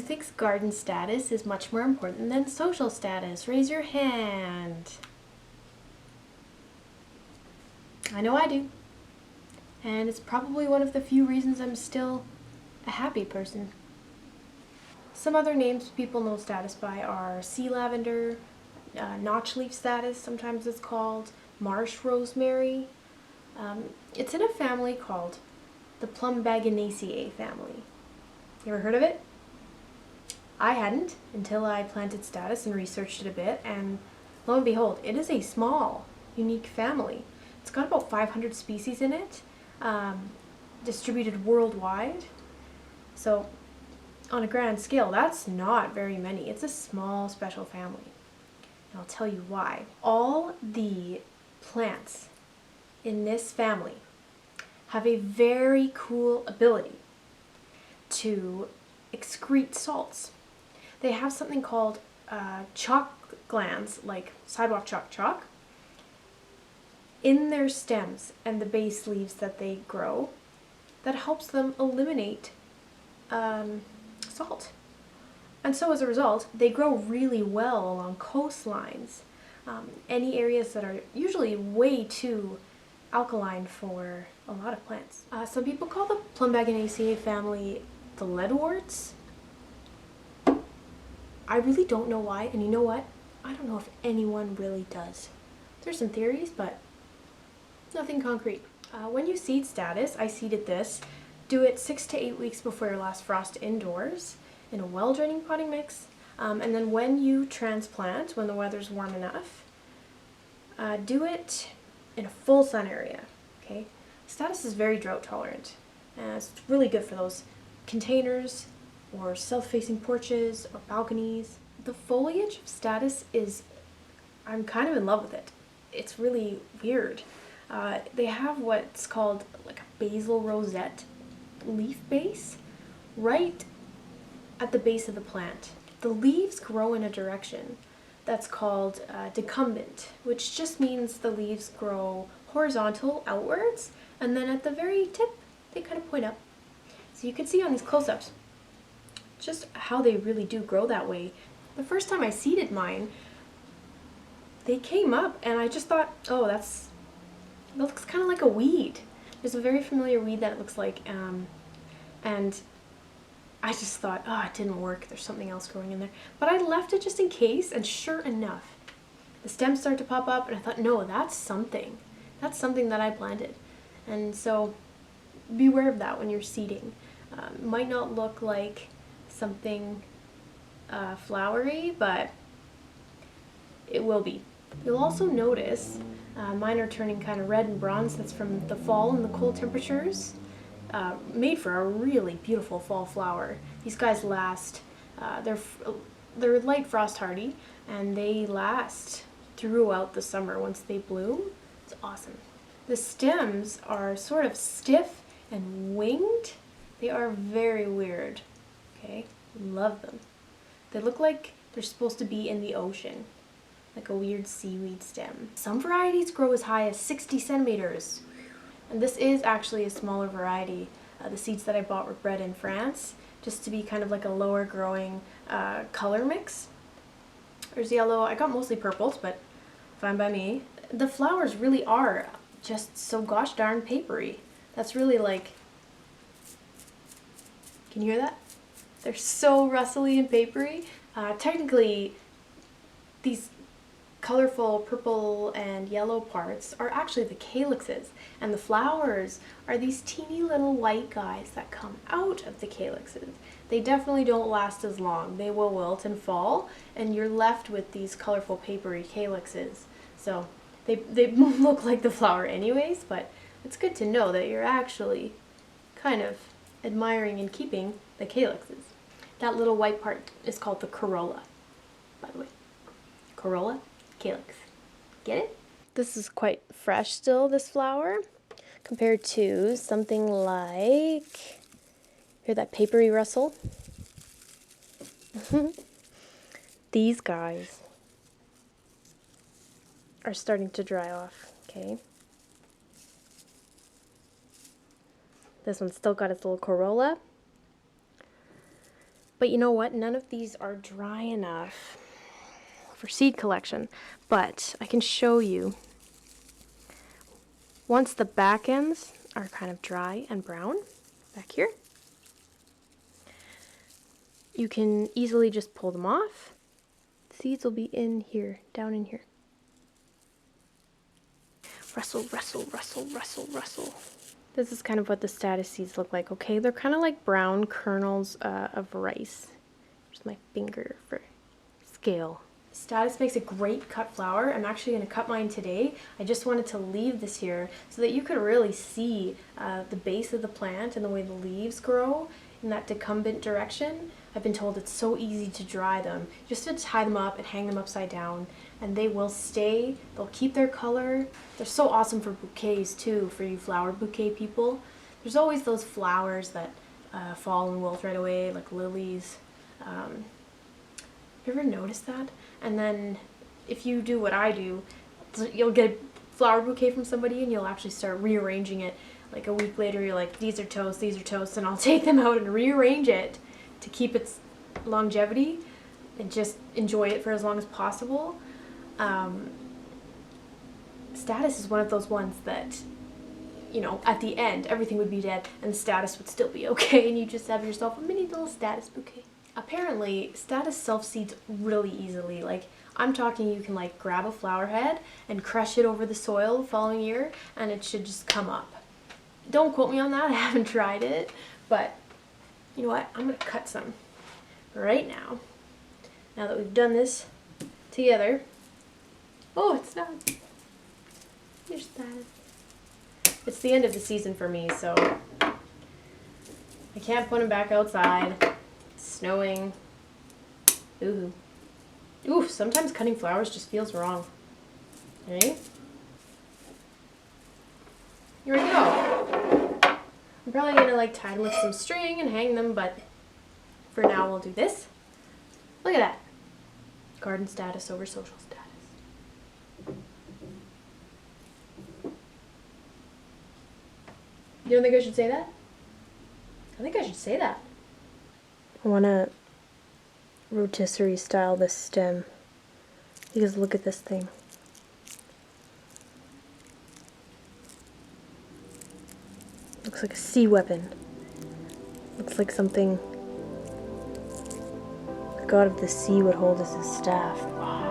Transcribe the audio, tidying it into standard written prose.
thinks garden status is much more important than social status? Raise your hand. I know I do. And it's probably one of the few reasons I'm still a happy person. Some other names people know status by are sea lavender, notchleaf status, sometimes it's called, marsh rosemary. It's in a family called the Plumbaginaceae family. You ever heard of it? I hadn't until I planted status and researched it a bit, and lo and behold, it is a small, unique family. It's got about 500 species in it, distributed worldwide. So on a grand scale, that's not very many. It's a small, special family. And I'll tell you why. All the plants in this family have a very cool ability to excrete salts. They have something called chalk glands, like sidewalk chalk, in their stems and the base leaves that they grow that helps them eliminate salt. And so as a result, they grow really well along coastlines, any areas that are usually way too alkaline for a lot of plants. Some people call the Plumbaginaceae family the leadworts. I really don't know why, and you know what? I don't know if anyone really does. There's some theories, but nothing concrete. When you seed status, I seeded this. Do it 6 to 8 weeks before your last frost indoors in a well-draining potting mix. And then when you transplant, when the weather's warm enough, do it in a full sun area, okay? Status is very drought tolerant. It's really good for those containers or south-facing porches or balconies. The foliage of status is, I'm kind of in love with it. It's really weird. They have what's called like a basal rosette leaf base right at the base of the plant. The leaves grow in a direction that's called decumbent, which just means the leaves grow horizontal outwards, and then at the very tip they kind of point up. So you can see on these close-ups just how they really do grow that way. The first time I seeded mine, they came up and I just thought, oh, that looks kind of like a weed. There's a very familiar weed that it looks like, and I just thought, oh, it didn't work. There's something else growing in there. But I left it just in case, and sure enough, the stems started to pop up, and I thought, no, that's something. That's something that I planted. And so beware of that when you're seeding. Might not look like something flowery, but it will be. You'll also notice mine are turning kind of red and bronze. That's from the fall and the cold temperatures. Made for a really beautiful fall flower. These guys last, they're light frost hardy, and they last throughout the summer once they bloom. It's awesome. The stems are sort of stiff and winged. They are very weird, okay? Love them. They look like they're supposed to be in the ocean, like a weird seaweed stem. Some varieties grow as high as 60 centimeters. And this is actually a smaller variety. The seeds that I bought were bred in France, just to be kind of like a lower growing color mix. There's yellow. I got mostly purples, but fine by me. The flowers really are just so gosh darn papery. That's really like, can you hear that? They're so rustly and papery. Technically, these colorful purple and yellow parts are actually the calyxes, and the flowers are these teeny little white guys that come out of the calyxes. They definitely don't last as long. They will wilt and fall, and you're left with these colorful papery calyxes. So they look like the flower anyways, but it's good to know that you're actually kind of admiring and keeping the calyxes. That little white part is called the corolla, by the way. Corolla, calyx. Get it? This is quite fresh still, this flower, compared to something like, hear that papery rustle? These guys are starting to dry off, okay? This one's still got its little corolla, But you know what? None of these are dry enough for seed collection. But I can show you. Once the back ends are kind of dry and brown, back here, you can easily just pull them off. Seeds will be in here, down in here. Rustle, rustle, rustle, rustle, rustle. This is kind of what the Statice seeds look like, okay? They're kind of like brown kernels of rice. Just my finger for scale. Statice makes a great cut flower. I'm actually going to cut mine today. I just wanted to leave this here so that you could really see the base of the plant and the way the leaves grow in that decumbent direction. I've been told it's so easy to dry them. Just to tie them up and hang them upside down, and they will stay. They'll keep their color. They're so awesome for bouquets too, for you flower bouquet people. There's always those flowers that fall and wilt right away, like lilies. Have you ever noticed that? And then if you do what I do, you'll get a flower bouquet from somebody and you'll actually start rearranging it. Like a week later, you're like, these are toast, and I'll take them out and rearrange it to keep its longevity and just enjoy it for as long as possible. Statice is one of those ones that, you know, at the end, everything would be dead and the Statice would still be okay, and you just have yourself a mini little Statice bouquet. Apparently, Statice self-seeds really easily. Like, I'm talking you can like grab a flower head and crush it over the soil the following year and it should just come up. Don't quote me on that, I haven't tried it, but you know what, I'm going to cut some right now. Now that we've done this together. Oh, it's done. Here's Statice. It's the end of the season for me, so I can't put them back outside. It's snowing. Ooh. Ooh, sometimes cutting flowers just feels wrong. Right? Here we go. I'm probably gonna like tie them with some string and hang them, but for now we'll do this. Look at that. Garden Statice over social status. You don't think I should say that? I think I should say that. I want to rotisserie style this stem because look at this thing. Looks like a sea weapon. Looks like something the god of the sea would hold as his staff. Wow.